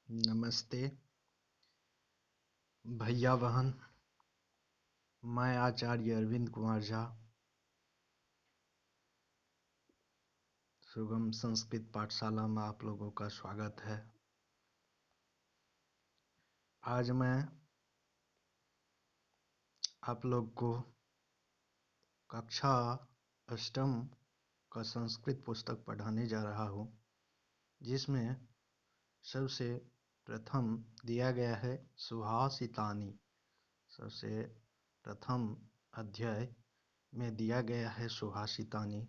नमस्ते भैया बहन। मैं आचार्य अरविंद कुमार झा सुगम संस्कृत पाठशाला में आप लोगों का स्वागत है। आज मैं आप लोग को कक्षा अष्टम का संस्कृत पुस्तक पढ़ाने जा रहा हूँ, जिसमें सबसे प्रथम दिया गया है सुभाषितानि। सबसे प्रथम अध्याय में दिया गया है सुभाषितानि।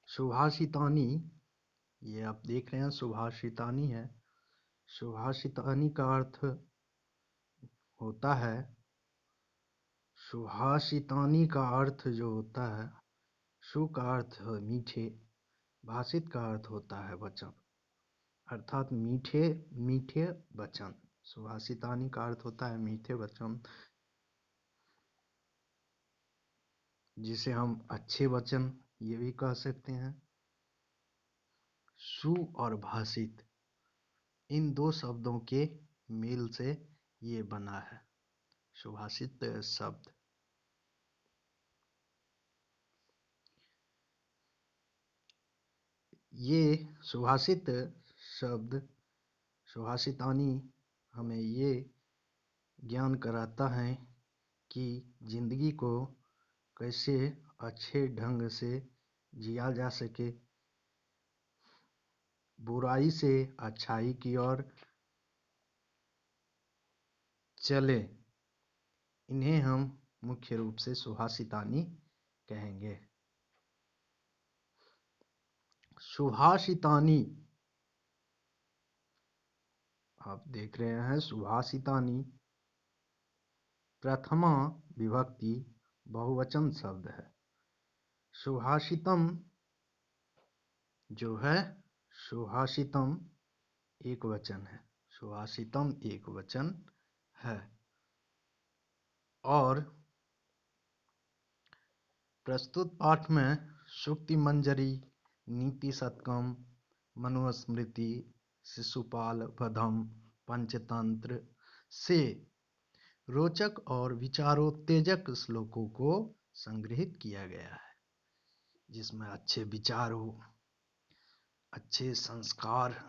सुभाषितानि, ये आप देख रहे हैं सुभाषितानि है। सुभाषितानि का अर्थ होता है, सुभाषितानि का अर्थ जो होता है, सु का अर्थ है मीठे, भाषित का अर्थ होता है वचन, अर्थात मीठे मीठे वचन। सुभाषितानि का अर्थ होता है मीठे वचन, जिसे हम अच्छे वचन ये भी कह सकते हैं। सु और भाषित, इन दो शब्दों के मेल से ये बना है सुभाषित शब्द। ये सुभाषित शब्द सुभाषितानि हमें ये ज्ञान कराता है कि जिंदगी को कैसे अच्छे ढंग से जिया जा सके, बुराई से अच्छाई की ओर चले। इन्हें हम मुख्य रूप से सुभाषितानि कहेंगे। सुभाषितानि, आप देख रहे हैं सुभाषितानि प्रथमा विभक्ति बहुवचन शब्द है। सुभाषितम जो है, सुभाषितम एक वचन है, सुभाषितम एक वचन है। और प्रस्तुत पाठ में सूक्ति मंजरी, नीति शतकम, मनुस्मृति, शिशुपाल वधम, पंचतंत्र से रोचक और विचारोत्तेजक श्लोकों को संग्रहित किया गया है, जिसमें अच्छे विचारों, अच्छे संस्कार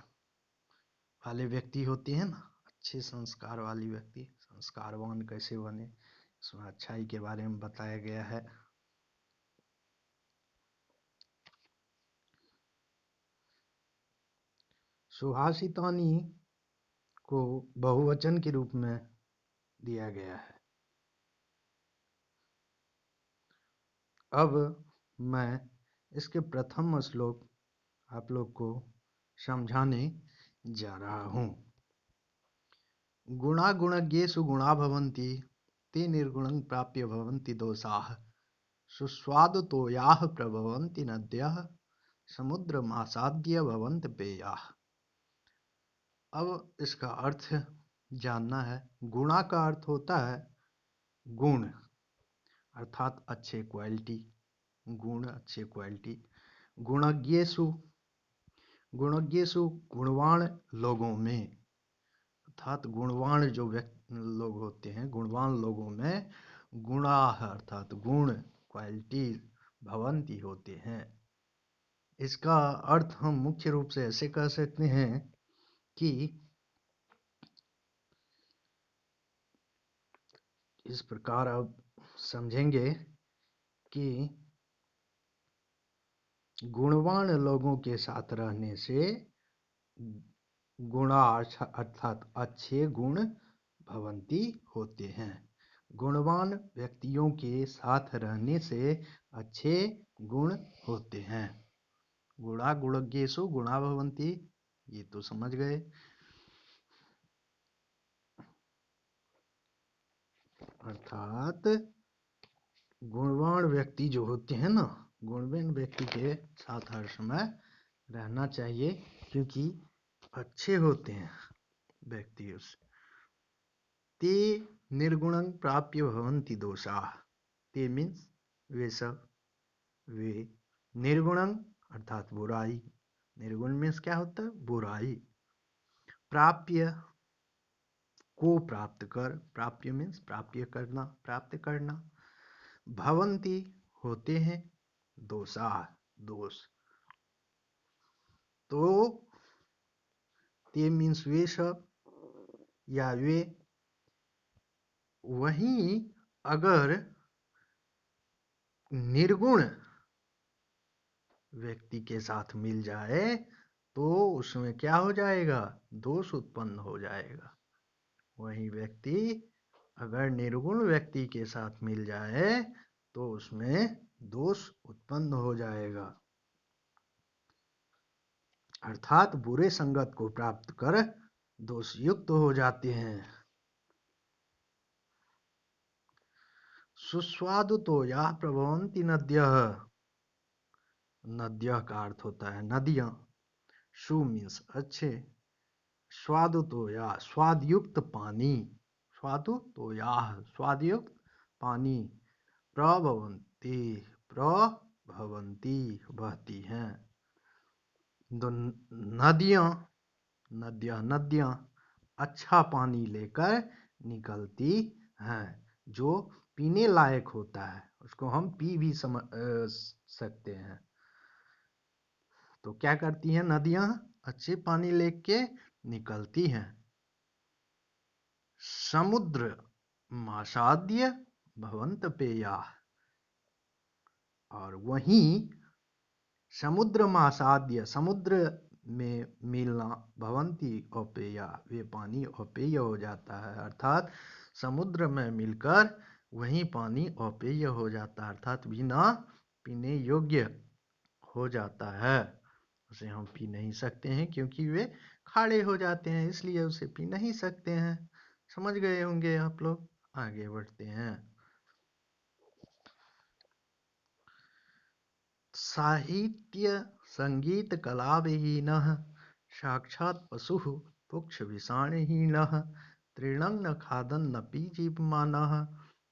वाले व्यक्ति होते हैं ना, अच्छे संस्कार वाली व्यक्ति संस्कारवान कैसे बने, इसमें अच्छाई के बारे में बताया गया है। सुभाषितानि को बहुवचन के रूप में दिया गया है। अब मैं इसके प्रथम श्लोक आप लोग को समझाने जा रहा हूँ। गुणा गुणज्ञेषु गुणा भवन्ति, ते निर्गुणं प्राप्य भवन्ति दोषाः, सुस्वादुतोयाः प्रभवन्ति नद्यः, समुद्रमासाद्य भवन्ति पेयाः। अब इसका अर्थ जानना है। गुणा का अर्थ होता है गुण, अर्थात अच्छे क्वालिटी, गुण अच्छे क्वालिटी। गुणज्ञेषु, गुणज्ञेषु गुणवान लोगों में, अर्थात गुणवान जो लोग होते हैं, गुणवान लोगों में गुणा अर्थात गुण क्वालिटी भवंती होते हैं। इसका अर्थ हम मुख्य रूप से ऐसे कह सकते हैं कि इस प्रकार अब समझेंगे कि गुणवान लोगों के साथ रहने से गुणा अर्थात अच्छे गुण भवंती होते हैं। गुणवान व्यक्तियों के साथ रहने से अच्छे गुण होते हैं। गुणा गुणज्ञेषु गुणा भवन्ति, ये तो समझ गए। अर्थात गुणवान व्यक्ति जो होते हैं ना, गुणवान व्यक्ति के साथ हर समय रहना चाहिए, क्योंकि अच्छे होते हैं व्यक्ति उस। ते निर्गुणं प्राप्य भवन्ति दोषाः, ते मीन्स वे सब, वे निर्गुणं अर्थात बुराई। निर्गुण मीन्स क्या होता है? बुराई। प्राप्य, को प्राप्त कर, प्राप्य मीन्स प्राप्य करना, प्राप्त करना। भवन्ति, होते हैं। दोषा, दोष। तो ते मीन्स वे सब या वे। वहीं अगर निर्गुण व्यक्ति के साथ मिल जाए तो उसमें क्या हो जाएगा? दोष उत्पन्न हो जाएगा। वही व्यक्ति अगर निर्गुण व्यक्ति के साथ मिल जाए तो उसमें दोष उत्पन्न हो जाएगा। अर्थात बुरे संगत को प्राप्त कर दोषयुक्त हो जाते हैं। सुस्वादु तो या प्रभवन्ति नद्यः। नद्यः का अर्थ होता है नदियां। सु मीन्स अच्छे। स्वादु तो या, स्वादयुक्त पानी। स्वादु तो या, स्वादयुक्त पानी। प्रभवन्ति, प्रभवन्ति, बहती हैं। तो नदियां, नदियां, नदियां अच्छा पानी लेकर निकलती हैं। जो पीने लायक होता है उसको हम पी भी सकते हैं। तो क्या करती हैं नदियां? अच्छे पानी लेके निकलती हैं। समुद्र मासाद्य भवन्त पेया। और वहीं समुद्र मासाद्य, समुद्र में मिलना, भवन्ति अपेया, वे पानी अपेय हो जाता है। अर्थात समुद्र में मिलकर वही पानी अपेय हो जाता है, अर्थात बिना पीने योग्य हो जाता है। उसे हम पी नहीं सकते हैं क्योंकि वे खारे हो जाते हैं, इसलिए उसे पी नहीं सकते हैं। समझ गए होंगे आप लोग। आगे बढ़ते हैं। साहित्य संगीत कला विहीनः साक्षात् पशुः पुक्ष विषाणहीनः तृणं न खादन् न पीजीवमानः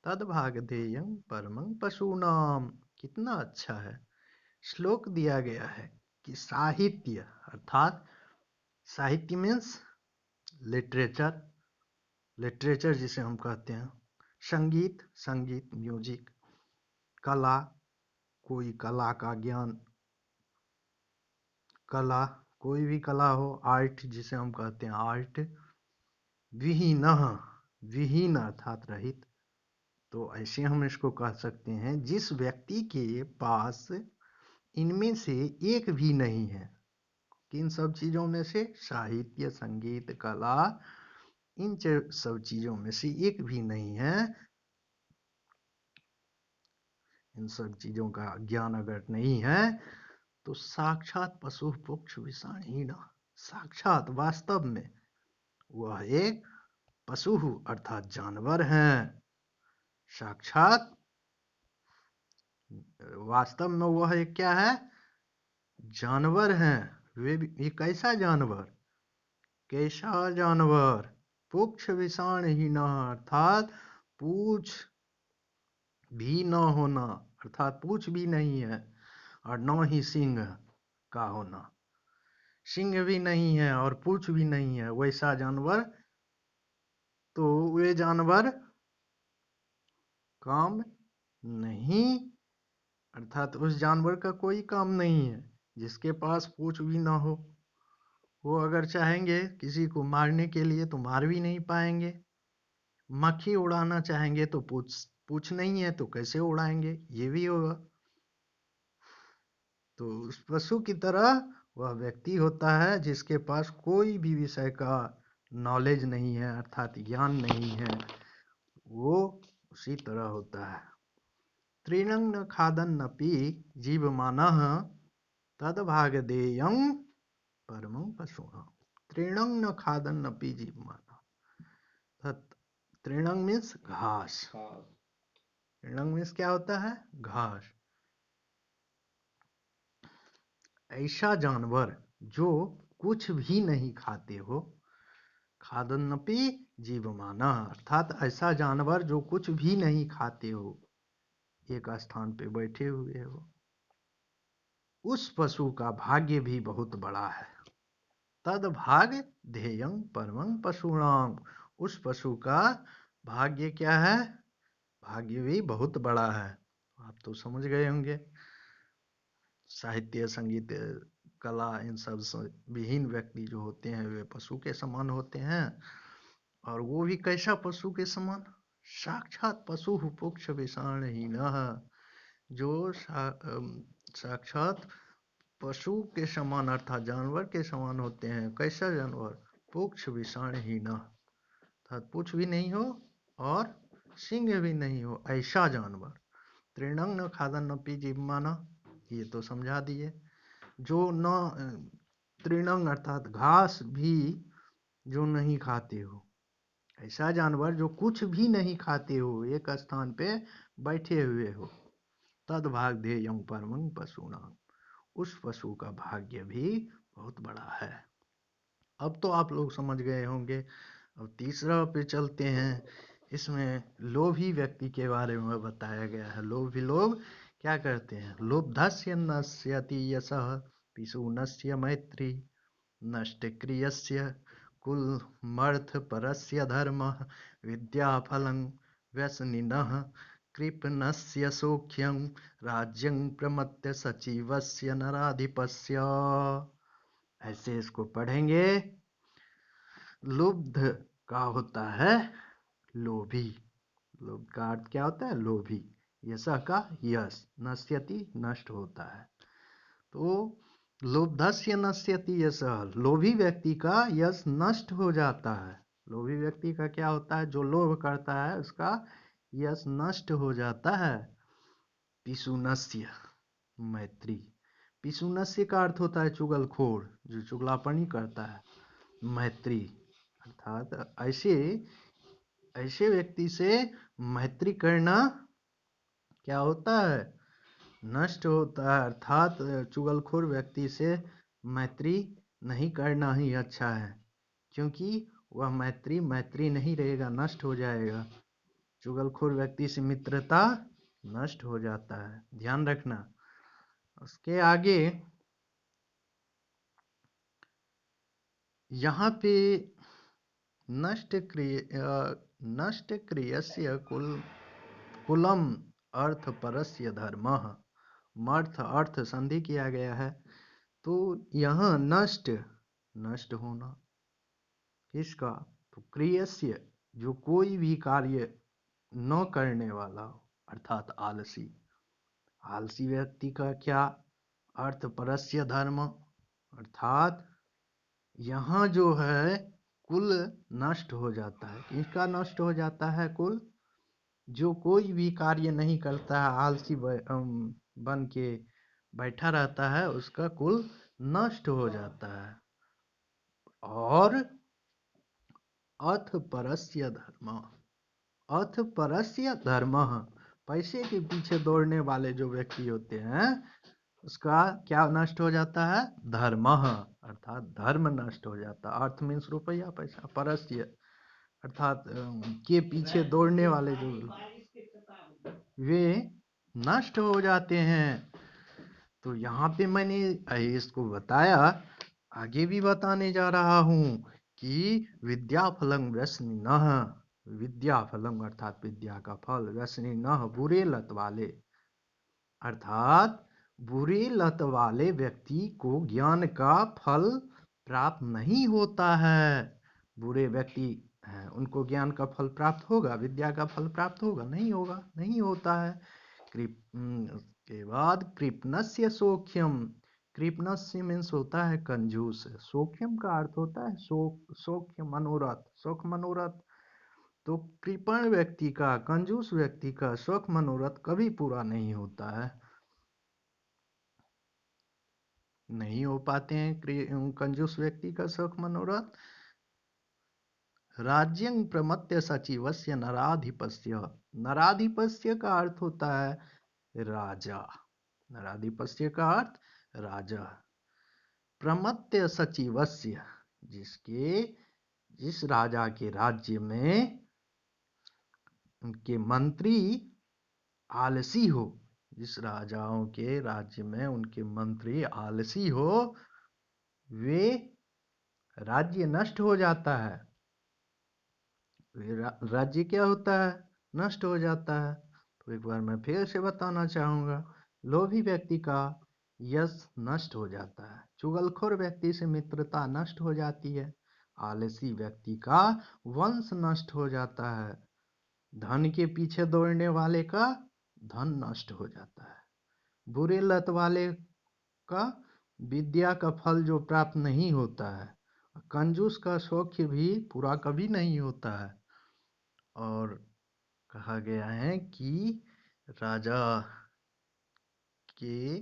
तद्भागधेयं परमं पशूनाम। कितना अच्छा है। श्लोक दिया गया है कि साहित्य, अर्थात साहित्य मीन्स लिटरेचर, लिटरेचर जिसे हम कहते हैं। संगीत, संगीत म्यूजिक। कला, कोई कला का ज्ञान, कला कोई भी कला हो। आर्ट जिसे हम कहते हैं आर्ट। विहीनः, विहीन अर्थात रहित। तो ऐसे हम इसको कह सकते हैं जिस व्यक्ति के पास इनमें से एक भी नहीं है। किन सब चीजों में से? साहित्य, संगीत, कला, इन सब चीजों में से एक भी नहीं है। इन सब चीजों का ज्ञान अगर नहीं है तो साक्षात पशु पुक्ष विषाणहीन, साक्षात वास्तव में वह एक पशु अर्थात जानवर हैं। साक्षात वास्तव में वह एक क्या है? जानवर हैं। वे भी कैसा जानवर? कैसा जानवर? पुक्ष विषाणहीन, अर्थात पूछ भी न होना, अर्थात पूछ भी नहीं है, और न ही सिंह का होना। सिंह भी नहीं है और पूछ भी नहीं है, वैसा जानवर। तो वे जानवर काम नहीं, अर्थात उस जानवर का कोई काम नहीं है जिसके पास पूछ भी ना हो। वो अगर चाहेंगे किसी को मारने के लिए तो मार भी नहीं पाएंगे। मक्खी उड़ाना चाहेंगे तो पूछ नहीं है तो कैसे उड़ाएंगे? ये भी होगा। तो उस पशु की तरह वह व्यक्ति होता है जिसके पास कोई भी विषय का नॉलेज नहीं है, अर्थात ज्ञान नहीं है। वो उसी तरह होता है। तृणं न खादन्नपि जीवमानः तद्भागधेयं परमं पशूनां। तृणं न खादन्नपि जीवमानः। तृणं मीन्स घास। तृणं मीन्स क्या होता है? घास। ऐसा जानवर जो कुछ भी नहीं खाते हो। खादन्नपि जीवमानः, अर्थात ऐसा जानवर जो कुछ भी नहीं खाते हो, एक स्थान पे बैठे हुए हो। उस पशु का भाग्य भी बहुत बड़ा है। तद भाग ध्येयं परमं पशुणाम, उस पशु का भाग्य क्या है? भाग्य भी बहुत बड़ा है। आप तो समझ गए होंगे। साहित्य, संगीत, कला, इन सब से विहीन व्यक्ति जो होते हैं वे पशु के समान होते हैं। और वो भी कैसा पशु के समान? साक्षात पशु पुक्ष विषाणहीनः, जो साक्षात पशु के समान अर्थात जानवर के समान होते हैं। कैसा जानवर? पुक्ष विषाणहीनः, अर्थात पुच्छ भी नहीं हो और सिंह भी नहीं हो, ऐसा जानवर। तृणं न खादन न पी जीवमान, ये तो समझा दिए। जो न तृणं अर्थात घास भी जो नहीं खाते हो, ऐसा जानवर जो कुछ भी नहीं खाते हो, एक स्थान पे बैठे हुए हो। तद भाग ध्येयं परमं पशुनाम, उस पशु का भाग्य भी बहुत बड़ा है। अब तो आप लोग समझ गए होंगे। अब तीसरा पे चलते हैं। इसमें लोभी व्यक्ति के बारे में बताया गया है। लोभी लोग क्या करते हैं? लोभधस्य नश्यति यशः पिशुनस्य मैत्री, नष्टक्रियस्य कुलमर्थपरस्य धर्मः, विद्याफलं व्यसनिनः कृपणस्य सौख्यं, राज्यं प्रमत्य सचिवस्य नराधिपस्य। ऐसे इसको पढ़ेंगे। लुब्ध का होता है लोभी। लोभ का अर्थ क्या होता है? लोभी। यशः का यश, नश्यति नष्ट होता है। तो लोभधस्य नश्यति यशः, लोभी व्यक्ति का यश नष्ट हो जाता है। लोभी व्यक्ति का क्या होता है? जो लोभ करता है उसका यश नष्ट हो जाता है। पिशुनस्य मैत्री, पिशुनस्य का अर्थ होता है चुगलखोर, जो चुगलापनी करता है। मैत्री अर्थात ऐसे व्यक्ति से मैत्री करना क्या होता है? नष्ट होता है। अर्थात चुगलखोर व्यक्ति से मैत्री नहीं करना ही अच्छा है, क्योंकि वह मैत्री नहीं रहेगा, नष्ट हो जाएगा। चुगलखोर व्यक्ति से मित्रता नष्ट हो जाता है, ध्यान रखना। उसके आगे यहाँ पे नष्ट क्रियस्य कुलम अर्थ परस्य धर्मः, मर्थ अर्थ संधि किया गया है। तो यहाँ नष्ट होना किसका? तो क्रियस्य, जो कोई भी कार्य न करने वाला हो, अर्थात आलसी। आलसी व्यक्ति का क्या अर्थ? परस्य धर्म, अर्थात यहाँ जो है कुल नष्ट हो जाता है। किसका नष्ट हो जाता है कुल? जो कोई भी कार्य नहीं करता है, आलसी बन के बैठा रहता है, उसका कुल नष्ट हो जाता है। और अथ परस्य धर्म, अथ परस्य धर्म, पैसे के पीछे दौड़ने वाले जो व्यक्ति होते हैं उसका क्या नष्ट हो जाता है? धर्म, अर्थात धर्म नष्ट हो जाता है। अर्थ मीन्स रुपया पैसा, परस्य अर्थात के पीछे दौड़ने वाले जो वे नष्ट हो जाते हैं। तो यहाँ पे मैंने इसको बताया, आगे भी बताने जा रहा हूँ कि विद्याफलं व्यसनिनः, विद्याफलम अर्थात विद्या का फल, व्यसनिनः बुरे लत वाले, अर्थात बुरे लत वाले व्यक्ति को ज्ञान का फल प्राप्त नहीं होता है। बुरे व्यक्ति हैं, उनको ज्ञान का फल प्राप्त होगा? विद्या का फल प्राप्त होगा? नहीं होगा, नहीं होता है। के बाद कृपणस्य सौख्यम, कृपणस्य मीन्स होता है कंजूस। सौख्यम का अर्थ होता है सौख्य मनोरथ, सुख मनोरथ। तो कृपण व्यक्ति का, कंजूस व्यक्ति का सुख मनोरथ कभी पूरा नहीं होता है, नहीं हो पाते हैं कंजूस व्यक्ति का सुख मनोरथ। राज्यं प्रमत्य सचिवस्य नराधिपस्य, नराधिपस्य का अर्थ होता है राजा, नराधिपस्य का अर्थ राजा। प्रमत्य सचिवस्य, जिस राजा के राज्य में उनके मंत्री आलसी हो, जिस राजाओं के राज्य में उनके मंत्री आलसी हो, वे राज्य नष्ट हो जाता है। राज्य क्या होता है? नष्ट हो जाता है। तो एक बार मैं फिर से बताना चाहूंगा, लोभी व्यक्ति का यश नष्ट हो जाता है, चुगलखोर व्यक्ति से मित्रता नष्ट हो जाती है, आलसी व्यक्ति का वंश नष्ट हो जाता है, धन के पीछे दौड़ने वाले का धन नष्ट हो जाता है, बुरे लत वाले का विद्या का फल जो प्राप्त नहीं होता है, कंजूस का सौख्य भी पूरा कभी नहीं होता है। और कहा गया है कि राजा के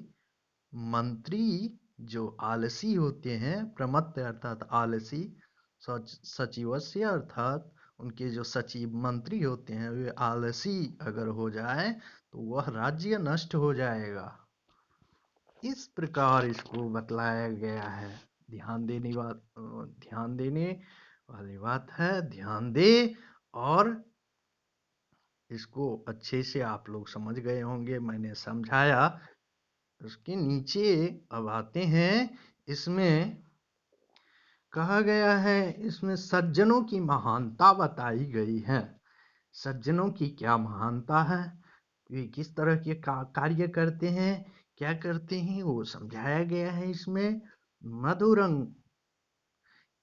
मंत्री जो आलसी होते हैं, प्रमत्त अर्थात आलसी, सचिवस्य अर्थात उनके जो सचिव मंत्री होते हैं वे आलसी अगर हो जाए तो वह राज्य नष्ट हो जाएगा। इस प्रकार इसको बतलाया गया है। ध्यान देने वाली बात है, ध्यान दे। और इसको अच्छे से आप लोग समझ गए होंगे, मैंने समझाया। उसके नीचे अब आते हैं, इसमें कहा गया है, इसमें सज्जनों की महानता बताई गई है। सज्जनों की क्या महानता है, वे किस तरह के कार्य करते हैं, क्या करते हैं, वो समझाया गया है इसमें। मधुरंग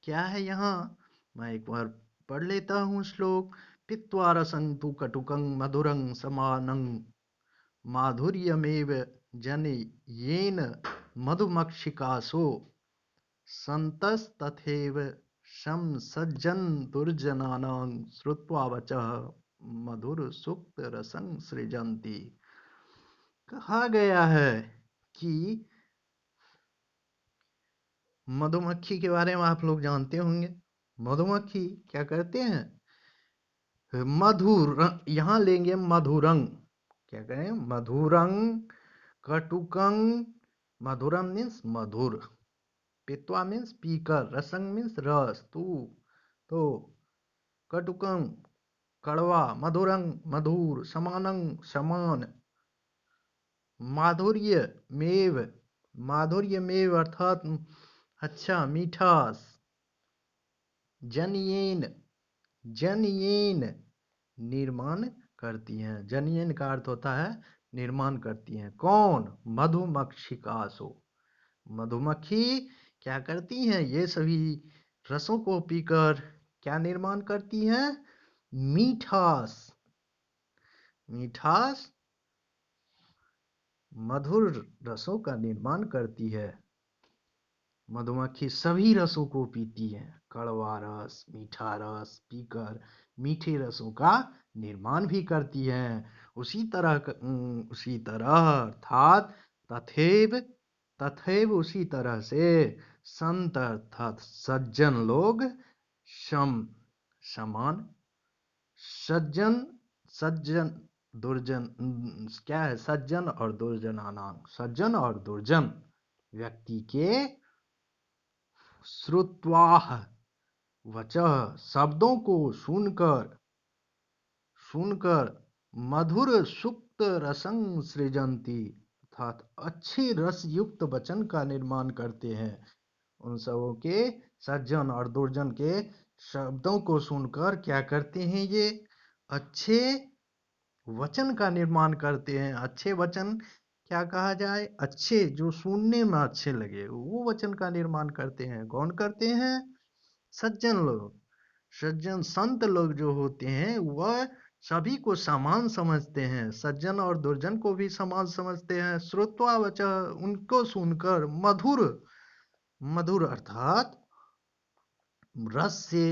क्या है यहाँ, मैं एक बार पढ़ लेता हूँ श्लोक। पित्वा रसं तु कटुकं मधुरं समानं माधुर्यमेव जनयेन मधुमक्षिकासो सन्तस्तथैव सज्जन दुर्जनानां श्रुत्वा वचः मधुरसुक्तरसं सृजन्ति। कहा गया है कि मधुमक्खी के बारे में आप लोग जानते होंगे। मधुमक्खी क्या करते हैं? मधुर, यहाँ लेंगे मधुरंग, क्या कहें? मधुरंग, कटुकं, मधुरम मीन्स मधुर, पित्वा मीन्स पीकर, रसंग मीन्स रस, तो कटुकं कड़वा, मधुरंग मधुर, समानंग समान, माधुर्य मेव अर्थात अच्छा मीठास, जनयेन निर्माण करती हैं। जनयन का अर्थ होता है निर्माण करती हैं। कौन? मधुमक्षिकासो, मधुमक्खी क्या करती हैं? ये सभी रसों को पीकर क्या निर्माण करती हैं? मीठास, मधुर रसों का निर्माण करती है। मधुमक्खी सभी रसों को पीती है, कड़वा रस, मीठा रस पीकर मीठे रसों का निर्माण भी करती है। उसी तरह अर्थात तथैव उसी तरह से संत अर्थात सज्जन लोग, समान, सज्जन दुर्जन, क्या है? सज्जन और दुर्जनानां, सज्जन और दुर्जन व्यक्ति के श्रुत्वाह वचः शब्दों को सुनकर मधुर सुक्त रसं सृजंती अर्थात अच्छे रस युक्त वचन का निर्माण करते हैं। उन सबों के, सज्जन और दुर्जन के शब्दों को सुनकर क्या करते हैं? ये अच्छे वचन का निर्माण करते हैं। अच्छे वचन क्या कहा जाए? अच्छे, जो सुनने में अच्छे लगे, वो वचन का निर्माण करते हैं। कौन करते हैं? सज्जन लोग। सज्जन संत लोग जो होते हैं वह सभी को समान समझते हैं, सज्जन और दुर्जन को भी समान समझते हैं। श्रुत्वा वचः उनको सुनकर, मधुर अर्थात रस से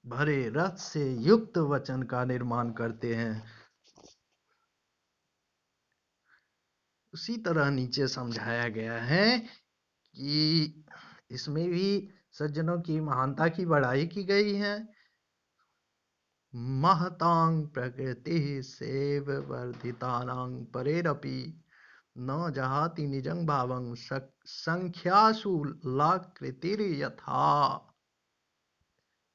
भरे, रस से युक्त वचन का निर्माण करते हैं। उसी तरह नीचे समझाया गया है कि इसमें भी सज्जनों की महानता की बढ़ाई की गई है। महतां प्रकृति सेव वर्धितानां परेरपि न जहाति निजं भावं संख्यासु लाकृतिर यथा।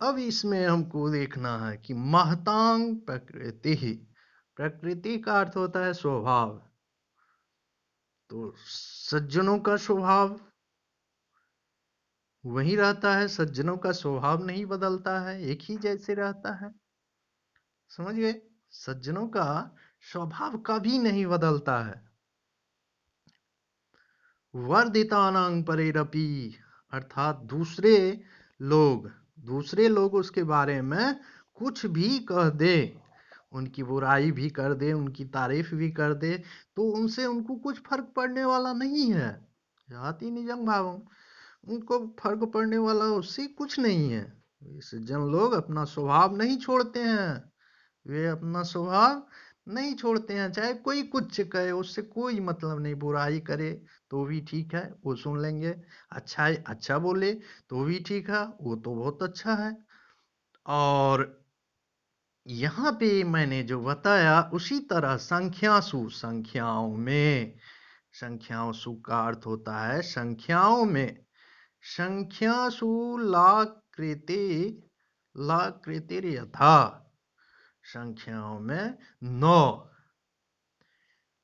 अब इसमें हमको देखना है कि महतां प्रकृति, प्रकृति का अर्थ होता है स्वभाव, तो सज्जनों का स्वभाव वही रहता है, सज्जनों का स्वभाव नहीं बदलता है, एक ही जैसे रहता है। समझ गए? सज्जनों का स्वभाव कभी नहीं बदलता है। वर्धितानां परेरपि, अर्थात दूसरे लोग उसके बारे में कुछ भी कह दे, उनकी बुराई भी कर दे, उनकी तारीफ भी कर दे, तो उनसे उनको कुछ फर्क पड़ने वाला नहीं है। जाति निजं भावम, उनको फर्क पड़ने वाला उससे कुछ नहीं है। सज्जन लोग अपना स्वभाव नहीं छोड़ते हैं, वे अपना स्वभाव नहीं छोड़ते हैं, चाहे कोई कुछ कहे उससे कोई मतलब नहीं। बुराई करे तो भी ठीक है, वो सुन लेंगे। अच्छा बोले तो भी ठीक है, वो तो बहुत अच्छा है। और यहाँ पे मैंने जो बताया उसी तरह संख्यासु, संख्याओं सु का अर्थ होता है संख्याओं में। संख्यासु ला कृते, ला कृतिर यथा, संख्याओं में 9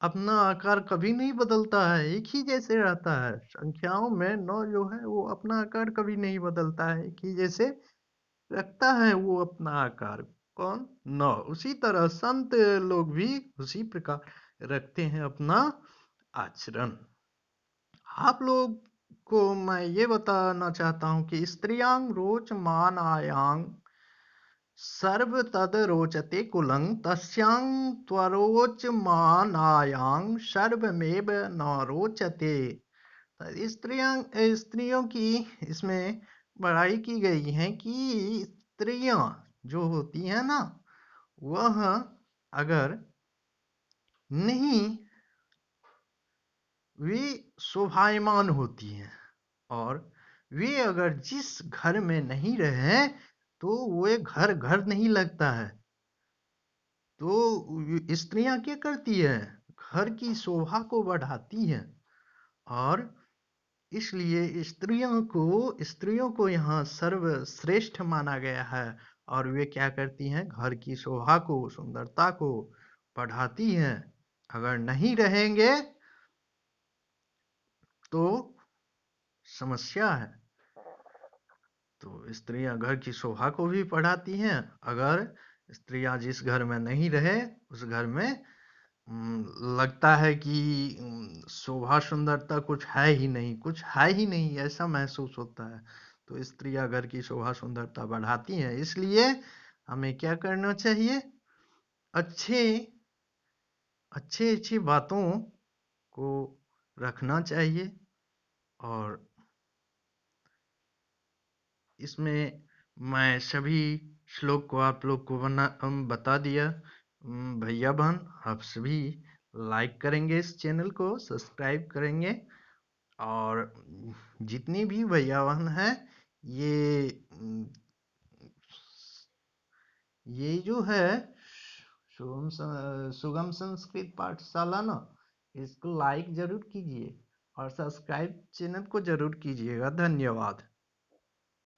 अपना आकार कभी नहीं बदलता है, एक ही जैसे रहता है। संख्याओं में 9 जो है वो अपना आकार कभी नहीं बदलता है, एक ही जैसे रखता है वो अपना आकार। कौन? 9। उसी तरह संत लोग भी उसी प्रकार रखते हैं अपना आचरण। आप लोग को मैं ये बताना चाहता हूं कि स्त्रियांग रोच मान आयांग सर्व तद रोचते कुलं तस्यां त्वरोच मानायां सर्वमेव न रोचते। स्त्रियों की इसमें बड़ाई की गई है कि स्त्रियां जो होती हैं ना, वह अगर नहीं, वे शोभायमान होती हैं, और वे अगर जिस घर में नहीं रहे तो वो घर घर नहीं लगता है। तो स्त्रियां क्या करती है? घर की शोभा को बढ़ाती हैं। और इसलिए स्त्रियों को यहाँ सर्वश्रेष्ठ माना गया है। और वे क्या करती हैं? घर की शोभा को, सुंदरता को बढ़ाती हैं। अगर नहीं रहेंगे तो समस्या है। तो स्त्रियां घर की शोभा को भी बढ़ाती हैं। अगर स्त्रियां जिस घर में नहीं रहे उस घर में लगता है कि शोभा सुंदरता कुछ है ही नहीं, कुछ है ही नहीं, ऐसा महसूस होता है। तो स्त्रियां घर की शोभा सुंदरता बढ़ाती हैं। इसलिए हमें क्या करना चाहिए? अच्छे अच्छी बातों को रखना चाहिए। और इसमें मैं सभी श्लोक को आप लोग को बता दिया। भैया बहन आप सभी लाइक करेंगे, इस चैनल को सब्सक्राइब करेंगे। और जितनी भी भैया बहन है, ये ये जो है सुगम संस्कृत पाठशाला ना, इसको लाइक जरूर कीजिए और सब्सक्राइब चैनल को जरूर कीजिएगा। धन्यवाद।